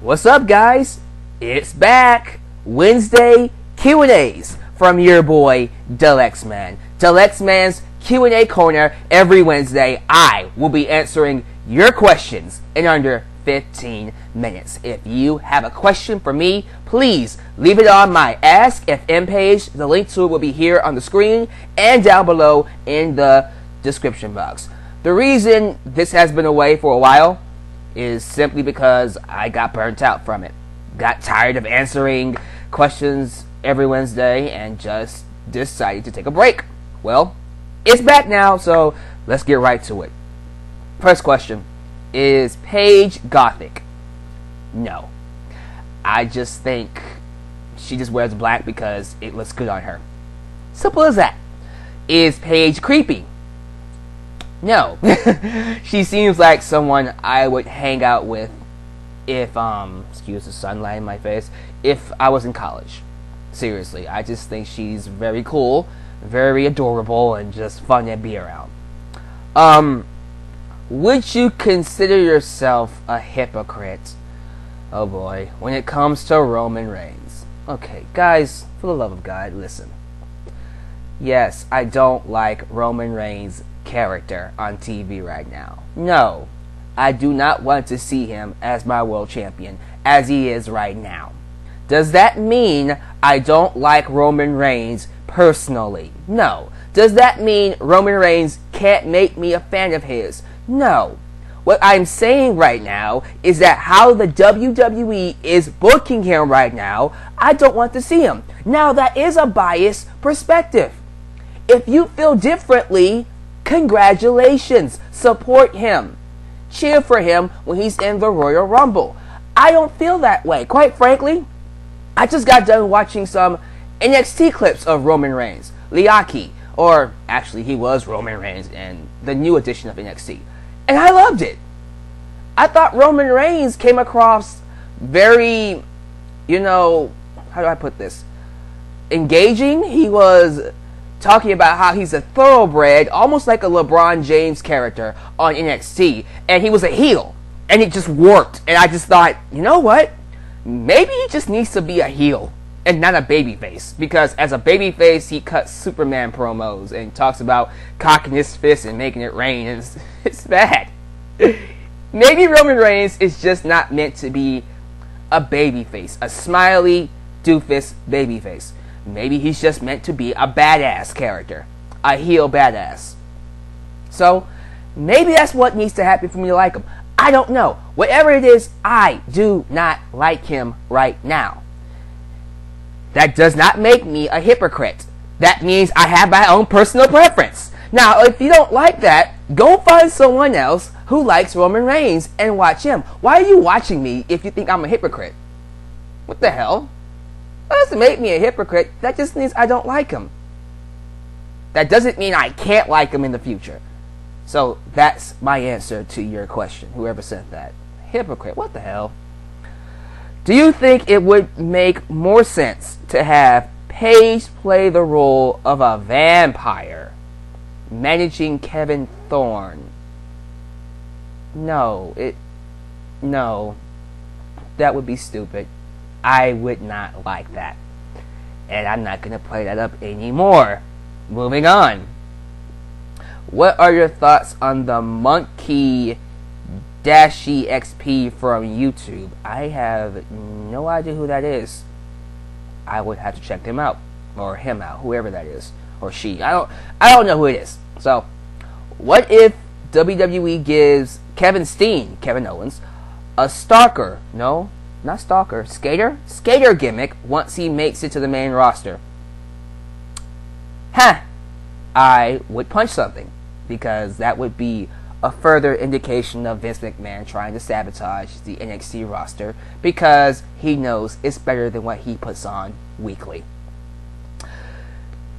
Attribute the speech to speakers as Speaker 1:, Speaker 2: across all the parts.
Speaker 1: What's up, guys? It's back. Wednesday Q&As from your boy Dalyxman. Dalyxman's Q&A corner every Wednesday. I will be answering your questions in under 15 minutes. If you have a question for me, please leave it on my Ask FM page. The link to it will be here on the screen and down below in the description box. The reason this has been away for a while is simply because I got burnt out from it. Got tired of answering questions every Wednesday and just decided to take a break. Well, it's back now, so let's get right to it. First question, is Page Gothic? No. I just think she just wears black because it looks good on her. Simple as that. Is Page creepy? No. She seems like someone I would hang out with if, excuse the sunlight in my face, if I was in college. Seriously, I just think she's very cool, very adorable, and just fun to be around. Would you consider yourself a hypocrite? Oh boy, when it comes to Roman Reigns. Okay, guys, for the love of God, listen. Yes, I don't like Roman Reigns' character on TV right now. No, I do not want to see him as my world champion as he is right now. Does that mean I don't like Roman Reigns personally? No. Does that mean Roman Reigns can't make me a fan of his? No. What I'm saying right now is that how the WWE is booking him right now, I don't want to see him. Now, that is a biased perspective. If you feel differently, congratulations. Support him. Cheer for him when he's in the Royal Rumble. I don't feel that way. Quite frankly, I just got done watching some NXT clips of Roman Reigns. Liaki, or actually he was Roman Reigns in the new edition of NXT. And I loved it. I thought Roman Reigns came across very, how do I put this? Engaging. He was talking about how he's a thoroughbred, almost like a LeBron James character on NXT, and he was a heel, and it just worked. And I just thought, you know what? Maybe he just needs to be a heel and not a babyface, because as a babyface, he cuts Superman promos and talks about cocking his fist and making it rain, and it's bad. Maybe Roman Reigns is just not meant to be a babyface, a smiley doofus babyface. Maybe he's just meant to be a badass character, a heel badass. So maybe that's what needs to happen for me to like him. I don't know. Whatever it is, I do not like him right now. That does not make me a hypocrite. That means I have my own personal preference. Now, if you don't like that, go find someone else who likes Roman Reigns and watch him. Why are you watching me if you think I'm a hypocrite? What the hell? That doesn't make me a hypocrite. That just means I don't like him. That doesn't mean I can't like him in the future. So that's my answer to your question, whoever said that. Hypocrite, what the hell? Do you think it would make more sense to have Paige play the role of a vampire managing Kevin Thorne? No. That would be stupid. I would not like that. And I'm not going to play that up anymore. Moving on. What are your thoughts on the Monkey Dashi XP from YouTube? I have no idea who that is. I would have to check them out. Or him out. Whoever that is. Or she. I don't know who it is. So, what if WWE gives Kevin Owens, a stalker? No. Not stalker, skater gimmick once he makes it to the main roster? I would punch something, because that would be a further indication of Vince McMahon trying to sabotage the NXT roster, because he knows it's better than what he puts on weekly.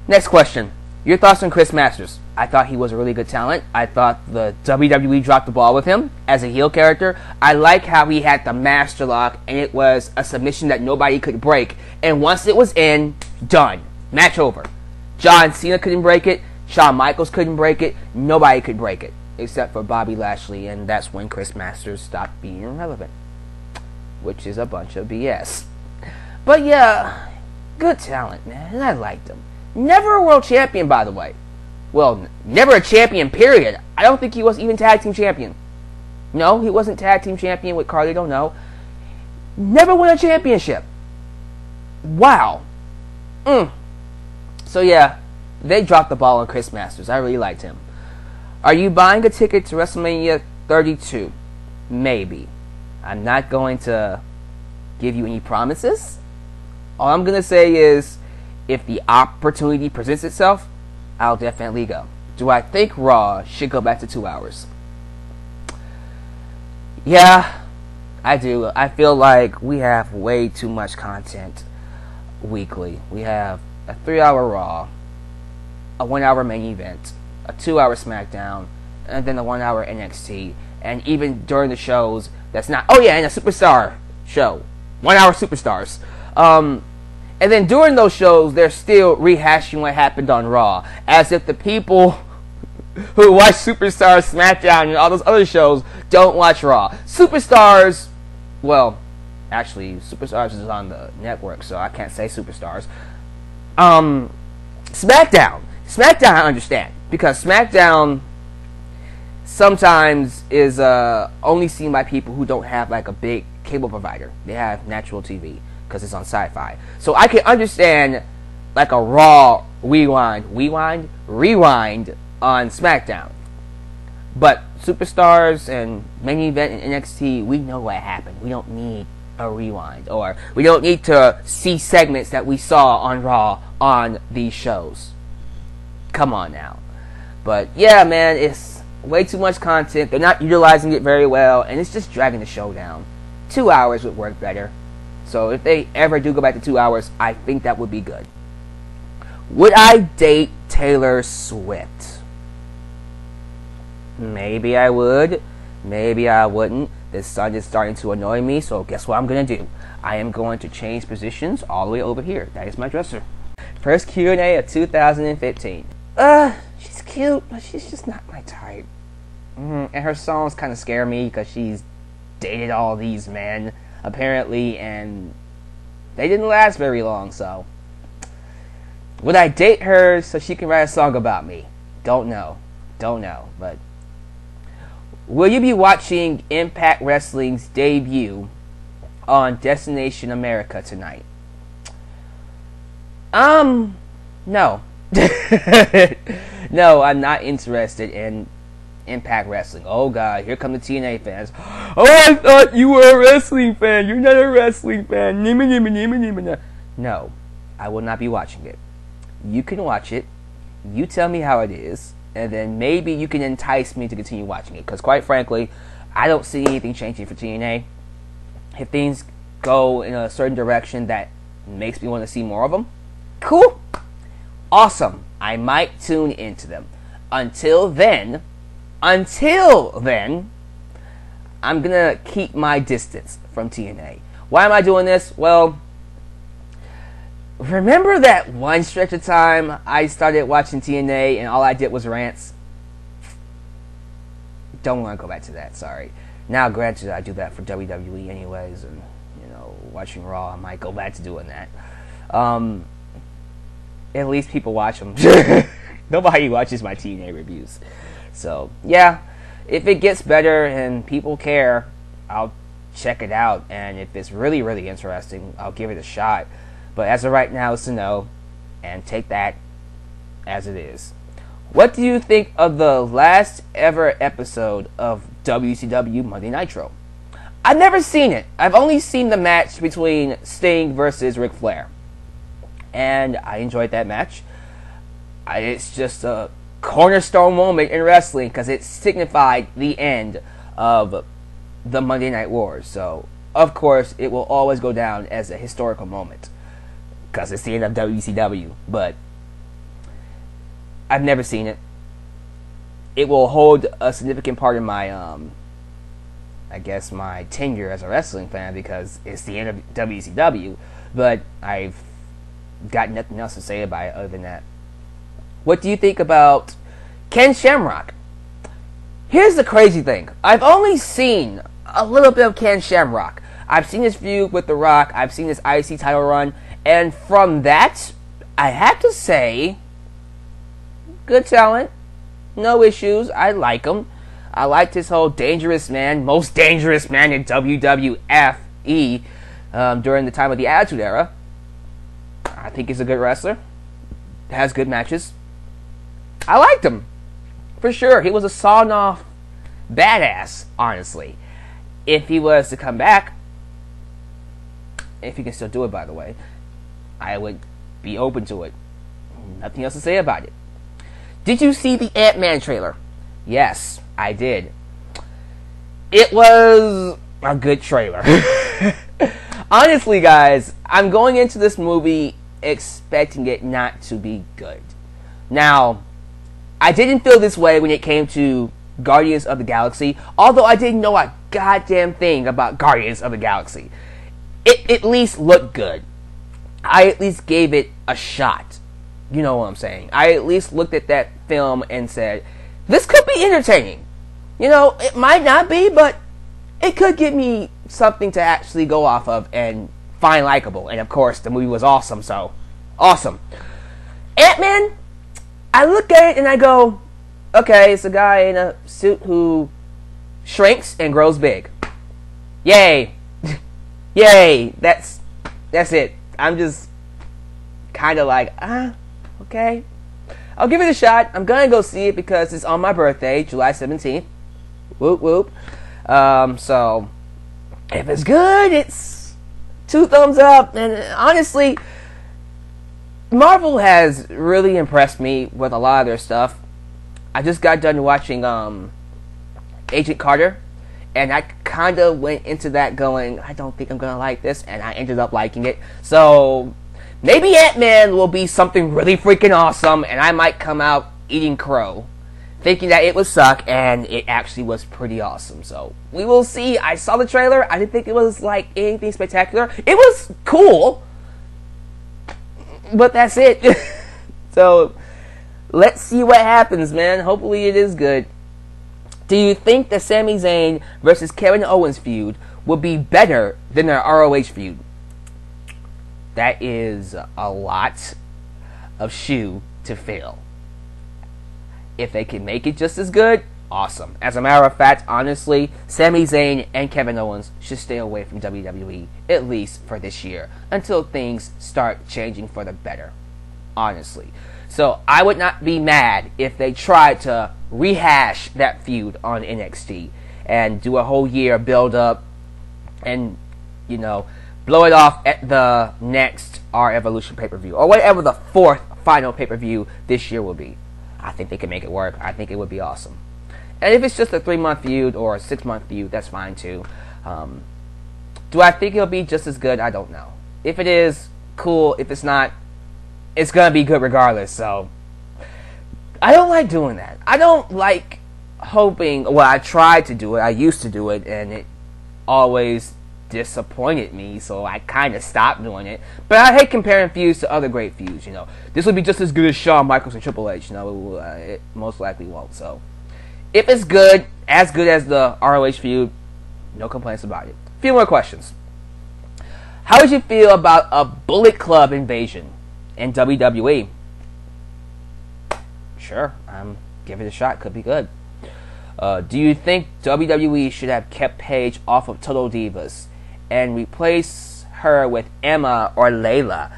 Speaker 1: Next question. Your thoughts on Chris Masters? I thought he was a really good talent. I thought the WWE dropped the ball with him as a heel character. I like how he had the master lock, and it was a submission that nobody could break. And once it was in, done. Match over. John Cena couldn't break it. Shawn Michaels couldn't break it. Nobody could break it except for Bobby Lashley, and that's when Chris Masters stopped being relevant. which is a bunch of BS. But yeah, good talent, man, and I liked him. Never a world champion, by the way. Well, never a champion, period. I don't think he was even tag team champion. No, he wasn't tag team champion with Carlito, no. Never won a championship. Wow. So yeah, they dropped the ball on Chris Masters. I really liked him. Are you buying a ticket to WrestleMania 32? Maybe. I'm not going to give you any promises. All I'm going to say is, if the opportunity presents itself, I'll definitely go. Do I think Raw should go back to 2 hours? Yeah, I do. I feel like we have way too much content weekly. We have a 3-hour Raw, a 1-hour main event, a 2-hour SmackDown, and then a 1-hour NXT. And even during the shows, that's not... Oh yeah, and a Superstar show. 1-hour Superstars. And then during those shows, they're still rehashing what happened on Raw. As if the people who watch Superstars, SmackDown, and all those other shows don't watch Raw. Superstars... Well, actually, Superstars is on the network, so I can't say Superstars. SmackDown. SmackDown, I understand. Because SmackDown sometimes is only seen by people who don't have like a big cable provider. They have natural TV because it's on Sci-Fi. So I can understand like a Raw rewind on SmackDown. But Superstars and main event and NXT, we know what happened. We don't need a rewind, or we don't need to see segments that we saw on Raw on these shows. Come on now. But yeah, man, it's way too much content. They're not utilizing it very well, and it's just dragging the show down. 2 hours would work better. So if they ever do go back to 2 hours, I think that would be good. Would I date Taylor Swift? Maybe I would. Maybe I wouldn't. This sun is starting to annoy me, so guess what I'm going to do? I am going to change positions all the way over here. That is my dresser. First Q&A of 2015. She's cute, but she's just not my type. And her songs kind of scare me because she's dated all these men, apparently, and they didn't last very long, so. Would I date her so she can write a song about me? Don't know, but. Will you be watching Impact Wrestling's debut on Destination America tonight? No. No, I'm not interested in Impact Wrestling. Oh god, here come the TNA fans. Oh, I thought you were a wrestling fan. You're not a wrestling fan. No, I will not be watching it. You can watch it. You tell me how it is. And then maybe you can entice me to continue watching it. Because quite frankly, I don't see anything changing for TNA. If things go in a certain direction that makes me want to see more of them, cool. Awesome. I might tune into them. Until then, I'm going to keep my distance from TNA. Why am I doing this? Well, remember that one stretch of time I started watching TNA and all I did was rants? Don't want to go back to that, sorry. Now, granted, I do that for WWE anyways, and, you know, watching Raw, I might go back to doing that. At least people watch them. Nobody watches my TNA reviews. So, yeah, if it gets better and people care, I'll check it out. And if it's really, really interesting, I'll give it a shot. But as of right now, it's a no, and take that as it is. What do you think of the last ever episode of WCW Monday Nitro? I've never seen it. I've only seen the match between Sting versus Ric Flair. And I enjoyed that match. It's just a cornerstone moment in wrestling because it signified the end of the Monday Night Wars. So, of course, it will always go down as a historical moment. Because it's the end of WCW, but I've never seen it. It will hold a significant part in my, I guess, my tenure as a wrestling fan because it's the end of WCW, but I've got nothing else to say about it other than that. What do you think about Ken Shamrock? Here's the crazy thing. I've only seen a little bit of Ken Shamrock. I've seen his feud with The Rock. I've seen his IC title run. And from that, I have to say, good talent. No issues. I like him. I liked his whole dangerous man, most dangerous man in WWF during the time of the Attitude Era. I think he's a good wrestler. Has good matches. I liked him. For sure. He was a sawn-off badass, honestly. If he was to come back, if he can still do it, by the way, I would be open to it. Nothing else to say about it. Did you see the Ant-Man trailer? Yes, I did. It was a good trailer. Honestly, guys, I'm going into this movie expecting it not to be good. Now, I didn't feel this way when it came to Guardians of the Galaxy, although I didn't know a goddamn thing about Guardians of the Galaxy. It at least looked good. I at least gave it a shot. You know what I'm saying? I at least looked at that film and said, this could be entertaining. You know, it might not be, but it could give me something to actually go off of and find likable. And of course, the movie was awesome, so awesome. Ant-Man, I look at it and I go, okay, it's a guy in a suit who shrinks and grows big. Yay. Yay. That's it. I'm just kind of like, okay. I'll give it a shot. I'm going to go see it because it's on my birthday, July 17th. Whoop, whoop. So, if it's good, it's 2 thumbs up. And honestly, Marvel has really impressed me with a lot of their stuff. I just got done watching Agent Carter, and I kind of went into that going, I don't think I'm going to like this, and I ended up liking it. So, maybe Ant-Man will be something really freaking awesome, and I might come out eating crow, thinking that it would suck, and it actually was pretty awesome. So, we will see. I saw the trailer. I didn't think it was, like, anything spectacular. It was cool, but that's it. So, let's see what happens, man. Hopefully it is good. Do you think the Sami Zayn versus Kevin Owens feud will be better than their ROH feud? That is a lot of shoe to fill. If they can make it just as good, awesome. As a matter of fact, honestly, Sami Zayn and Kevin Owens should stay away from WWE, at least for this year, until things start changing for the better. Honestly. So, I would not be mad if they tried to rehash that feud on NXT and do a whole year build up and, you know, blow it off at the next Our Evolution pay-per-view, or whatever the 4th final pay-per-view this year will be. I think they can make it work. I think it would be awesome. And if it's just a 3-month feud or a 6-month feud, that's fine too. Do I think it'll be just as good? I don't know. If it is, cool. If it's not, it's gonna be good regardless. So, I don't like doing that. I don't like hoping, well, I tried to do it. I used to do it, and it always disappointed me, so I kind of stopped doing it. But I hate comparing feuds to other great feuds, you know. This would be just as good as Shawn Michaels and Triple H, you know. It most likely won't. So, if it's good as the ROH feud, no complaints about it. A few more questions. How did you feel about a Bullet Club invasion in WWE? Sure, give it a shot. Could be good. Do you think WWE should have kept Paige off of Total Divas and replace her with Emma or Layla?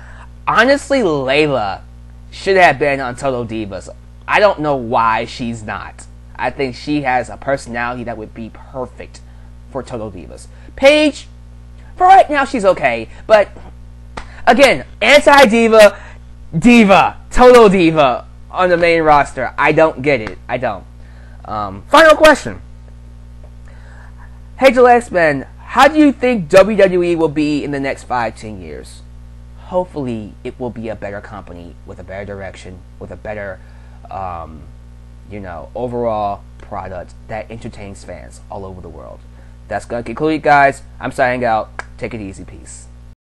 Speaker 1: Honestly, Layla should have been on Total Divas. I don't know why she's not. I think she has a personality that would be perfect for Total Divas. Paige, for right now, she's okay. But, again, anti-diva, diva, total diva on the main roster. I don't get it. I don't. Final question. Hey, Dalyxman, how do you think WWE will be in the next 5-10 years? Hopefully, it will be a better company with a better direction, with a better, overall product that entertains fans all over the world. That's going to conclude, guys. I'm signing out. Take it easy. Peace.